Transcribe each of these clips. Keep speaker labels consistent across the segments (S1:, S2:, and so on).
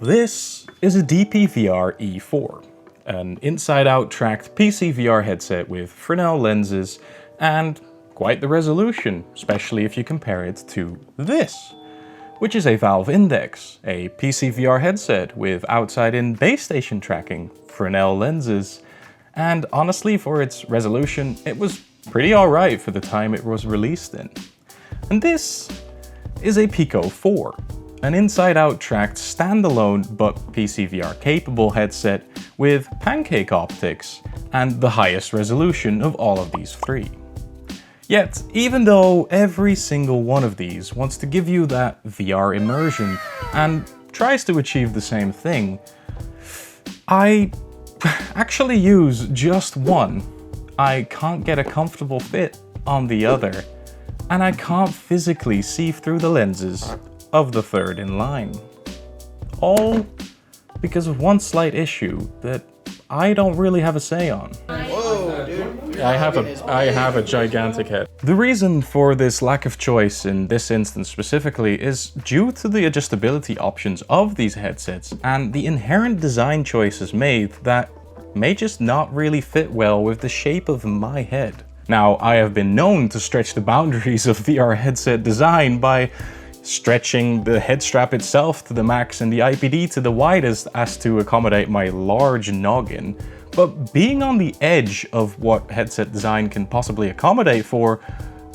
S1: This is a DP-VR E4, an inside-out tracked PC VR headset with Fresnel lenses and quite the resolution, especially if you compare it to this, which is a Valve Index, a PC VR headset with outside-in base station tracking, Fresnel lenses, and honestly for its resolution, it was pretty alright for the time it was released in. And this is a Pico 4, an inside-out tracked standalone but PC VR capable headset with pancake optics and the highest resolution of all of these three. Yet, even though every single one of these wants to give you that VR immersion and tries to achieve the same thing, I actually use just one. I can't get a comfortable fit on the other, and I can't physically see through the lenses of the third in line. All because of one slight issue that I don't really have a say on.
S2: Whoa, dude.
S1: I have a gigantic head. The reason for this lack of choice in this instance specifically is due to the adjustability options of these headsets and the inherent design choices made that may just not really fit well with the shape of my head. Now, I have been known to stretch the boundaries of VR headset design by stretching the head strap itself to the max and the IPD to the widest as to accommodate my large noggin. But being on the edge of what headset design can possibly accommodate for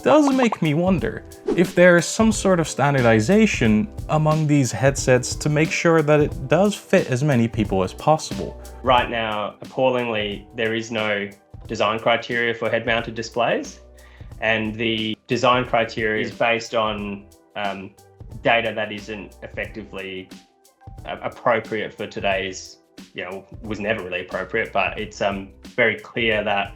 S1: does make me wonder if there's some sort of standardization among these headsets to make sure that it does fit as many people as possible.
S3: Right now, appallingly, there is no design criteria for head-mounted displays, and the design criteria is based on data that isn't effectively appropriate for today's, was never really appropriate, but it's very clear that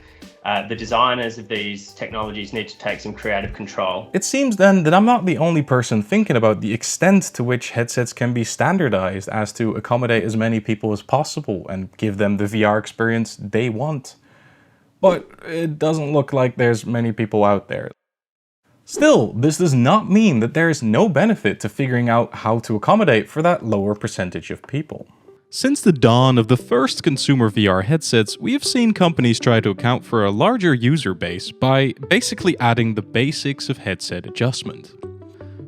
S3: the designers of these technologies need to take some creative control.
S1: It seems then that I'm not the only person thinking about the extent to which headsets can be standardized as to accommodate as many people as possible and give them the VR experience they want. But it doesn't look like there's many people out there. Still, this does not mean that there is no benefit to figuring out how to accommodate for that lower percentage of people. Since the dawn of the first consumer VR headsets, we have seen companies try to account for a larger user base by basically adding the basics of headset adjustment.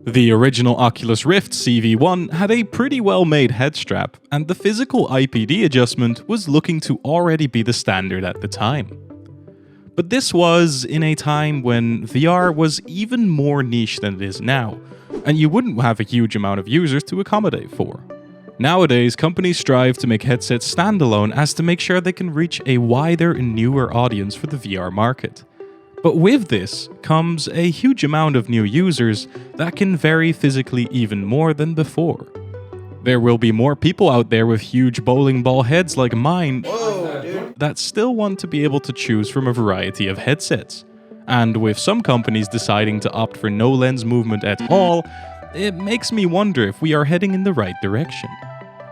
S1: The original Oculus Rift CV1 had a pretty well-made head strap, and the physical IPD adjustment was looking to already be the standard at the time. But this was in a time when VR was even more niche than it is now, and you wouldn't have a huge amount of users to accommodate for. Nowadays, companies strive to make headsets standalone as to make sure they can reach a wider and newer audience for the VR market. But with this comes a huge amount of new users that can vary physically even more than before. There will be more people out there with huge bowling ball heads like mine that still want to be able to choose from a variety of headsets. And with some companies deciding to opt for no lens movement at all, it makes me wonder if we are heading in the right direction.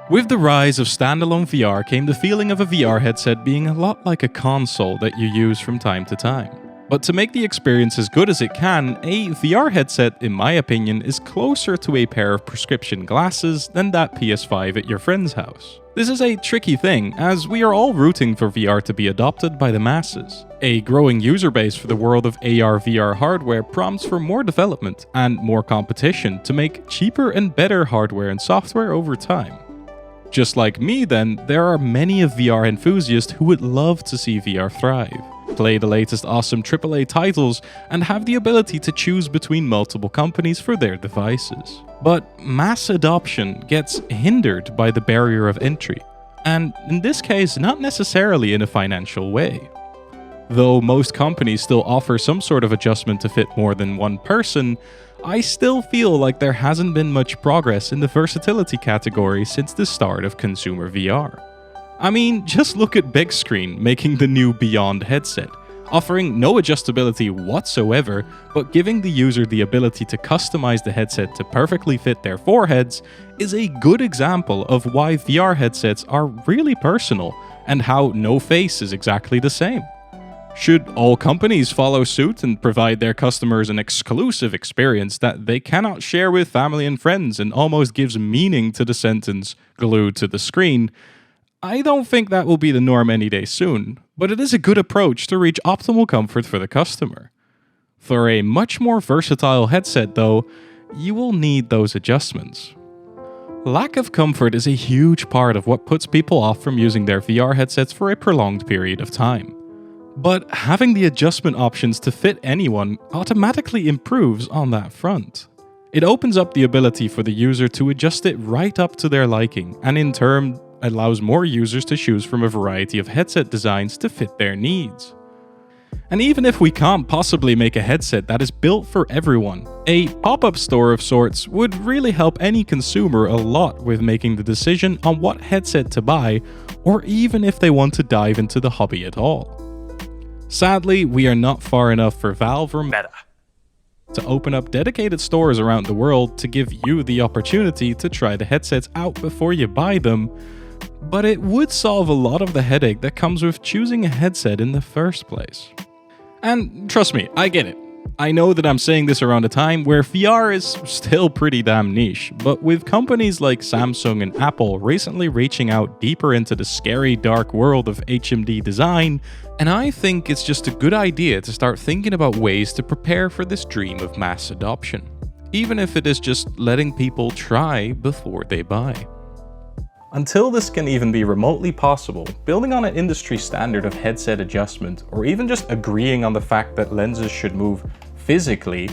S1: With the rise of standalone VR came the feeling of a VR headset being a lot like a console that you use from time to time. But to make the experience as good as it can, a VR headset, in my opinion, is closer to a pair of prescription glasses than that PS5 at your friend's house. This is a tricky thing, as we are all rooting for VR to be adopted by the masses. A growing user base for the world of AR/VR hardware prompts for more development and more competition to make cheaper and better hardware and software over time. Just like me then, there are many of VR enthusiasts who would love to see VR thrive, play the latest awesome AAA titles, and have the ability to choose between multiple companies for their devices. But mass adoption gets hindered by the barrier of entry, and in this case, not necessarily in a financial way. Though most companies still offer some sort of adjustment to fit more than one person, I still feel like there hasn't been much progress in the versatility category since the start of consumer VR. I mean, just look at Big Screen making the new Beyond headset, offering no adjustability whatsoever, but giving the user the ability to customize the headset to perfectly fit their foreheads is a good example of why VR headsets are really personal and how no face is exactly the same. Should all companies follow suit and provide their customers an exclusive experience that they cannot share with family and friends and almost gives meaning to the sentence glued to the screen? I don't think that will be the norm any day soon, but it is a good approach to reach optimal comfort for the customer. For a much more versatile headset though, you will need those adjustments. Lack of comfort is a huge part of what puts people off from using their VR headsets for a prolonged period of time. But having the adjustment options to fit anyone automatically improves on that front. It opens up the ability for the user to adjust it right up to their liking, and in turn allows more users to choose from a variety of headset designs to fit their needs. And even if we can't possibly make a headset that is built for everyone, a pop-up store of sorts would really help any consumer a lot with making the decision on what headset to buy, or even if they want to dive into the hobby at all. Sadly, we are not far enough for Valve or Meta to open up dedicated stores around the world to give you the opportunity to try the headsets out before you buy them, but it would solve a lot of the headache that comes with choosing a headset in the first place. And trust me, I get it. I know that I'm saying this around a time where VR is still pretty damn niche, but with companies like Samsung and Apple recently reaching out deeper into the scary dark world of HMD design, and I think it's just a good idea to start thinking about ways to prepare for this dream of mass adoption, even if it is just letting people try before they buy. Until this can even be remotely possible, building on an industry standard of headset adjustment, or even just agreeing on the fact that lenses should move physically,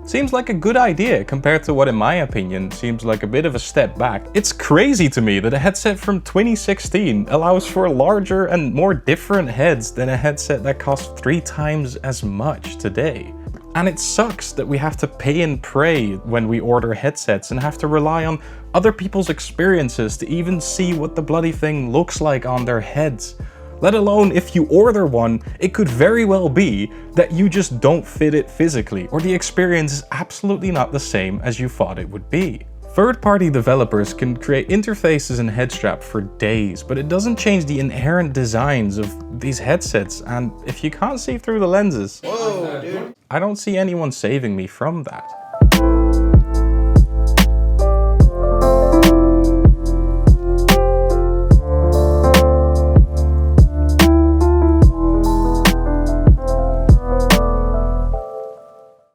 S1: seems like a good idea compared to what in my opinion seems like a bit of a step back. It's crazy to me that a headset from 2016 allows for larger and more different heads than a headset that costs 3 times as much today. And it sucks that we have to pay and pray when we order headsets and have to rely on other people's experiences to even see what the bloody thing looks like on their heads. Let alone if you order one, it could very well be that you just don't fit it physically, or the experience is absolutely not the same as you thought it would be. Third-party developers can create interfaces and head strap for days, but it doesn't change the inherent designs of these headsets, and if you can't see through the lenses,
S2: Whoa, dude.
S1: I don't see anyone saving me from that.